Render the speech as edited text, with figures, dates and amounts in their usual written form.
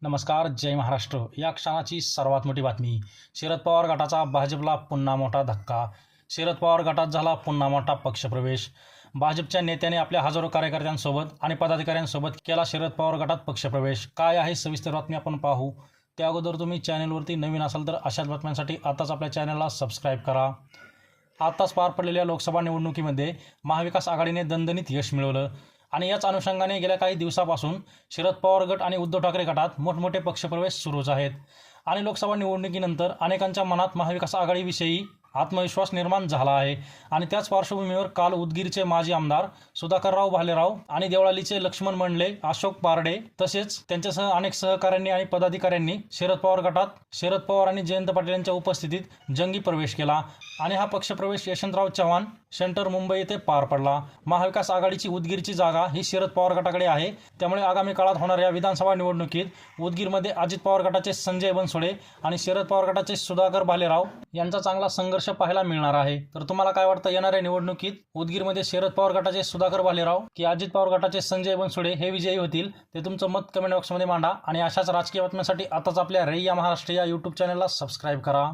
नमस्कार. जय महाराष्ट्र. या क्षणाची सर्वात मोठी बातमी. शरद पवार गटाचा भाजपला पुन्हा मोठा धक्का. शरद पवार गटात झाला पुन्हा मोठा पक्षप्रवेश. भाजपच्या नेत्याने आपल्या हजारो कार्यकर्त्यांसोबत आणि पदाधिकाऱ्यांसोबत केला शरद पवार गटात पक्षप्रवेश. काय आहे सविस्तर बातमी आपण पाहू. त्या अगोदर तुम्ही चॅनलवरती नवीन असाल तर अशाच बातम्यांसाठी आताच आपल्या चॅनलला सबस्क्राईब करा. आताच पार पडलेल्या लोकसभा निवडणुकीमध्ये महाविकास आघाडीने दणदणीत यश मिळवलं आणि याच अनुषंगाने गेल्या काही दिवसापासून शरद पवार गट आणि उद्धव ठाकरे गटात मोठमोठे पक्षप्रवेश सुरूच आहेत. आणि लोकसभा निवडणुकीनंतर अनेकांच्या मनात महाविकास आघाडीविषयी आत्मविश्वास निर्माण झाला आहे. आणि त्याच पार्श्वभूमीवर काल उदगीरचे माजी आमदार सुधाकरराव भालेराव आणि देवळालीचे लक्ष्मण मंडले, अशोक पारडे तसेच त्यांच्यासह अनेक सहकाऱ्यांनी आणि पदाधिकाऱ्यांनी शरद पवार गटात शरद पवार आणि जयंत पाटील यांच्या उपस्थितीत जंगी प्रवेश केला. आणि हा पक्षप्रवेश यशवंतराव चव्हाण सेंटर मुंबई येथे पार पडला. महाविकास आघाडीची उदगीरची जागा ही शरद पवार गटाकडे आहे. त्यामुळे आगामी काळात होणाऱ्या विधानसभा निवडणुकीत उदगीरमध्ये अजित पवार गटाचे संजय बनसोडे आणि शरद पवार गटाचे सुधाकर भालेराव यांचा चांगला संघर्ष पाहायला मिळणार आहे. तर तुम्हाला काय वाटतं, येणाऱ्या निवडणुकीत उदगीरमध्ये शरद पवार गटाचे सुधाकर भालेराव की अजित पवार गटाचे संजय बनसोडे हे विजयी होतील? ते तुमचं मत कमेंट बॉक्समध्ये मांडा. आणि अशाच राजकीय बातम्यांसाठी आताच आपल्या रैया महाराष्ट्र या यूट्यूब चॅनलला सबस्क्राईब करा.